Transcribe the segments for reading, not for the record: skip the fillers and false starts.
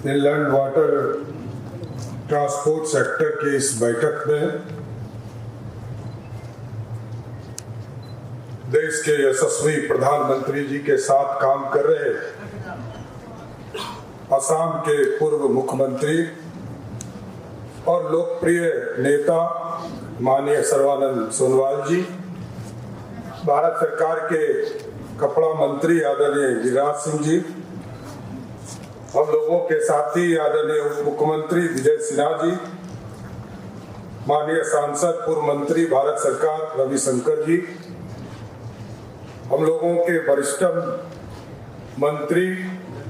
Inland water transport sector की इस बैठक में देश के यशस्वी प्रधानमंत्री जी के साथ काम कर रहे असम के पूर्व मुख्यमंत्री और लोकप्रिय नेता माननीय सर्बानंद सोनोवाल जी, भारत सरकार के कपड़ा मंत्री आदरणीय गिरिराज सिंह जी, हम लोगों के साथी आदरणीय उप मुख्यमंत्री विजय सिन्हा जी, माननीय सांसद पूर्व मंत्री भारत सरकार रविशंकर जी, हम लोगों के वरिष्ठ मंत्री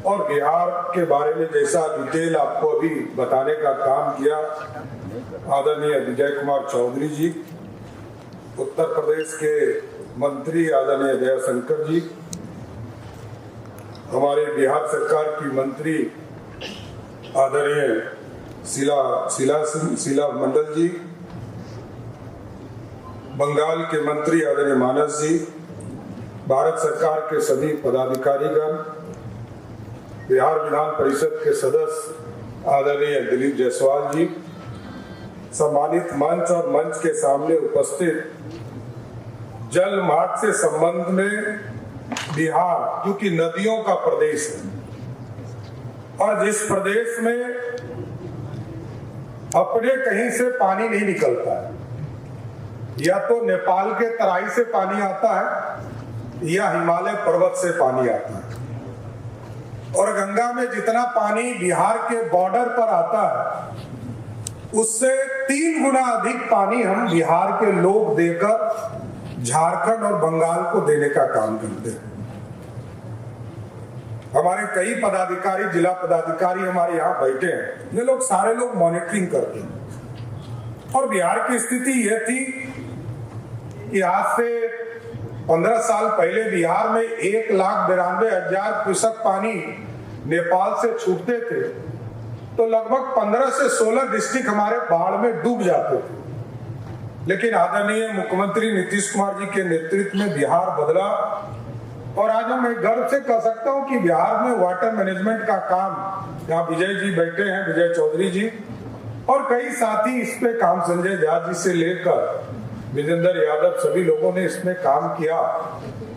और बिहार के बारे में जैसा डिटेल आपको अभी बताने का काम किया आदरणीय विजय कुमार चौधरी जी, उत्तर प्रदेश के मंत्री आदरणीय दयाशंकर जी, हमारे बिहार सरकार की मंत्री आदरणीय शीला मंडल जी, बंगाल के मंत्री आदरणीय मानस जी, भारत सरकार के सभी पदाधिकारीगण, बिहार विधान परिषद के सदस्य आदरणीय दिलीप जायसवाल जी, सम्मानित मंच और मंच के सामने उपस्थित जल मार्ग से संबंध में बिहार क्योंकि नदियों का प्रदेश है और जिस प्रदेश में अपने कहीं से पानी नहीं निकलता है, या तो नेपाल के तराई से पानी आता है या हिमालय पर्वत से पानी आता है, और गंगा में जितना पानी बिहार के बॉर्डर पर आता है उससे 3 गुना अधिक पानी हम बिहार के लोग देकर झारखंड और बंगाल को देने का काम करते हैं। हमारे कई पदाधिकारी, जिला पदाधिकारी हमारे यहाँ बैठे हैं, ये लोग सारे लोग मॉनिटरिंग करते हैं। और बिहार की स्थिति यह थी कि आज से 15 साल पहले बिहार में 1,92,000 क्यूसेक पानी नेपाल से छूटते थे, तो लगभग 15 से 16 डिस्ट्रिक्ट हमारे बाढ़ में डूब जाते थे। लेकिन आदरणीय मुख्यमंत्री नीतीश कुमार जी के नेतृत्व में बिहार बदला और आज मैं गर्व से कह सकता हूं कि बिहार में वाटर मैनेजमेंट का काम, यहाँ विजय जी बैठे हैं, विजय चौधरी जी और कई साथी इस पे काम, संजय झा जी से लेकर विजेंद्र यादव, सभी लोगों ने इसमें काम किया।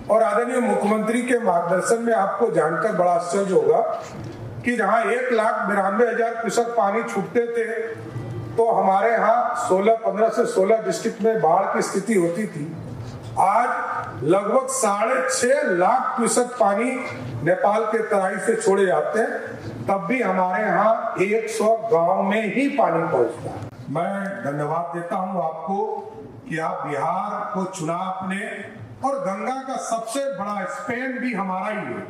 और आदरणीय मुख्यमंत्री के मार्गदर्शन में आपको जानकर बड़ा आश्चर्य होगा कि जहाँ 1,92,000 क्यूसेक पानी छूटते थे तो हमारे यहाँ 15 से 16 डिस्ट्रिक्ट में बाढ़ की स्थिति होती थी। आज लगभग 6.5 लाख क्यूसेक पानी नेपाल के तराई से छोड़े जाते हैं, तब भी हमारे यहाँ 100 गांव में ही पानी पहुंचता है। मैं धन्यवाद देता हूं आपको कि आप बिहार को चुना आपने, और गंगा का सबसे बड़ा स्पेन भी हमारा ही है।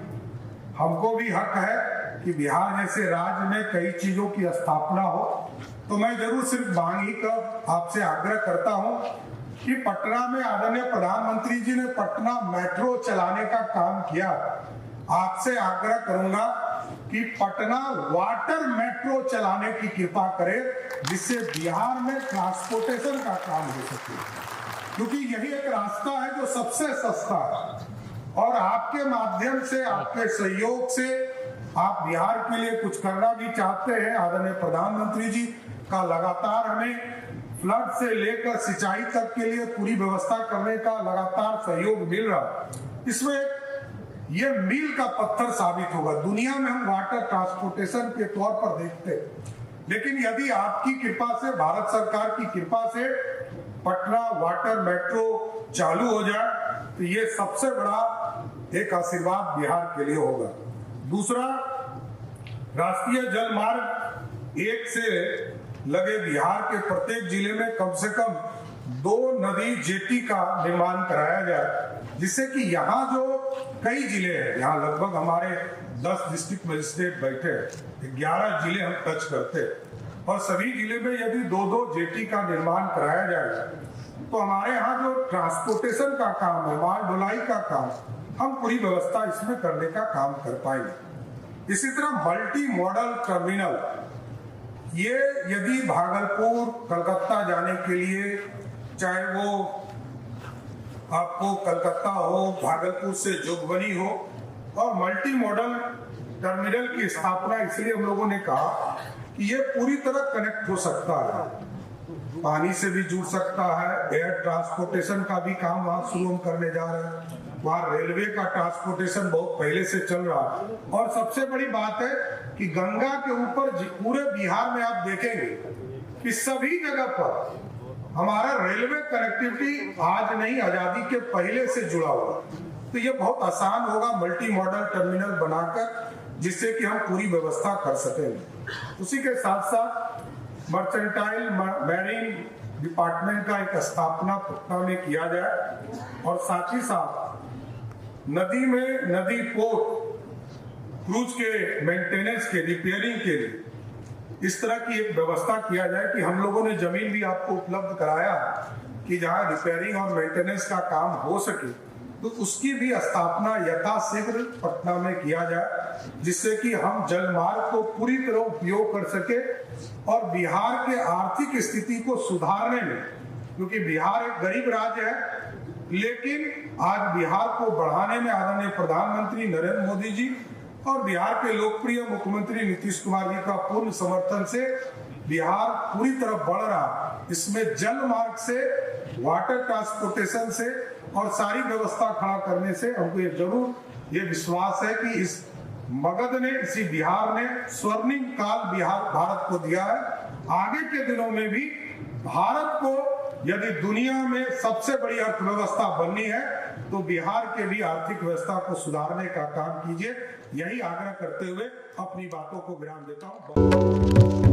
हमको भी हक है कि बिहार जैसे राज्य में कई चीजों की स्थापना हो, तो मैं जरूर सिर्फ मांग ही कर आपसे आग्रह करता हूं कि पटना में आदरणीय प्रधानमंत्री जी ने पटना मेट्रो चलाने का काम किया। आपसे आग्रह करूंगा कि पटना वाटर मेट्रो चलाने की कृपा करें, जिससे बिहार में ट्रांसपोर्टेशन का काम हो सके, क्योंकि यही एक रास्ता है जो सबसे सस्ता है। और आपके माध्यम से, आपके सहयोग से आप बिहार के लिए कुछ करना भी चाहते हैं। आदरणीय प्रधानमंत्री जी का लगातार हमें फ्लड से लेकर सिंचाई तक के लिए पूरी व्यवस्था करने का लगातार सहयोग मिल रहा, इसमें ये मील का पत्थर साबित होगा। दुनिया में हम वाटर ट्रांसपोर्टेशन के तौर पर देखते हैं, लेकिन यदि आपकी कृपा से, भारत सरकार की कृपा से पटना वाटर मेट्रो चालू हो जाए तो ये सबसे बड़ा एक आशीर्वाद बिहार के लिए होगा। दूसरा, राष्ट्रीय जल मार्ग 1 से लगे बिहार के प्रत्येक जिले में कम से कम 2 नदी जेटी का निर्माण कराया जाए, जिससे कि यहाँ जो कई जिले हैं, यहाँ लगभग हमारे 10 डिस्ट्रिक्ट मजिस्ट्रेट बैठे हैं, 11 जिले हम टच करते हैं, और सभी जिले में यदि 2-2 जेटी का निर्माण कराया जाए तो हमारे यहाँ जो ट्रांसपोर्टेशन का काम है, माल ढुलाई का काम, हम पूरी व्यवस्था इसमें करने का काम कर पाएंगे। इसी तरह मल्टी मॉडल टर्मिनल, ये यदि भागलपुर कलकत्ता जाने के लिए, चाहे वो आपको कलकत्ता हो, भागलपुर से जोगबनी हो, और मल्टी मॉडल टर्मिनल की स्थापना इसलिए हम लोगों ने कहा कि ये पूरी तरह कनेक्ट हो सकता है, पानी से भी जुड़ सकता है, एयर ट्रांसपोर्टेशन का भी काम वहां शुरू हम करने जा रहे हैं, वहां रेलवे का ट्रांसपोर्टेशन बहुत पहले से चल रहा है। और सबसे बड़ी बात है कि गंगा के ऊपर पूरे बिहार में आप देखेंगे कि सभी जगह पर हमारा रेलवे कनेक्टिविटी आज नहीं, आजादी के पहले से जुड़ा हुआ। तो ये बहुत आसान होगा मल्टी मॉडल टर्मिनल बनाकर, जिससे कि हम पूरी व्यवस्था कर सकेंगे। उसी के साथ साथ मर्चेंटाइल मैरीन डिपार्टमेंट का एक स्थापना पटना में किया जाए और साथ ही साथ नदी में नदी पोर्ट क्रूज के मेंटेनेंस के रिपेयरिंग के लिए इस तरह की एक व्यवस्था किया जाए कि हम लोगों ने जमीन भी आपको उपलब्ध कराया कि जहां रिपेयरिंग और मेंटेनेंस का काम हो सके, तो उसकी भी स्थापना यथाशीघ्र पटना में किया जाए, जिससे कि हम जलमार्ग को पूरी तरह उपयोग कर सके और बिहार के आर्थिक स्थिति को सुधारने में, क्योंकि बिहार एक गरीब राज्य है, लेकिन आज बिहार को बढ़ाने में आदरणीय प्रधानमंत्री नरेंद्र मोदी जी और बिहार के लोकप्रिय मुख्यमंत्री नीतीश कुमार जी का पूर्ण समर्थन से बिहार पूरी तरह बढ़ रहा। इसमें जल मार्ग से, वाटर ट्रांसपोर्टेशन से और सारी व्यवस्था खड़ा करने से हमको ये जरूर ये विश्वास है कि इस मगध ने, इसी बिहार ने स्वर्णिम काल बिहार भारत को दिया है। आगे के दिनों में भी भारत को यदि दुनिया में सबसे बड़ी अर्थव्यवस्था बननी है तो बिहार के भी आर्थिक व्यवस्था को सुधारने का काम कीजिए। यही आग्रह करते हुए अपनी बातों को विराम देता हूँ।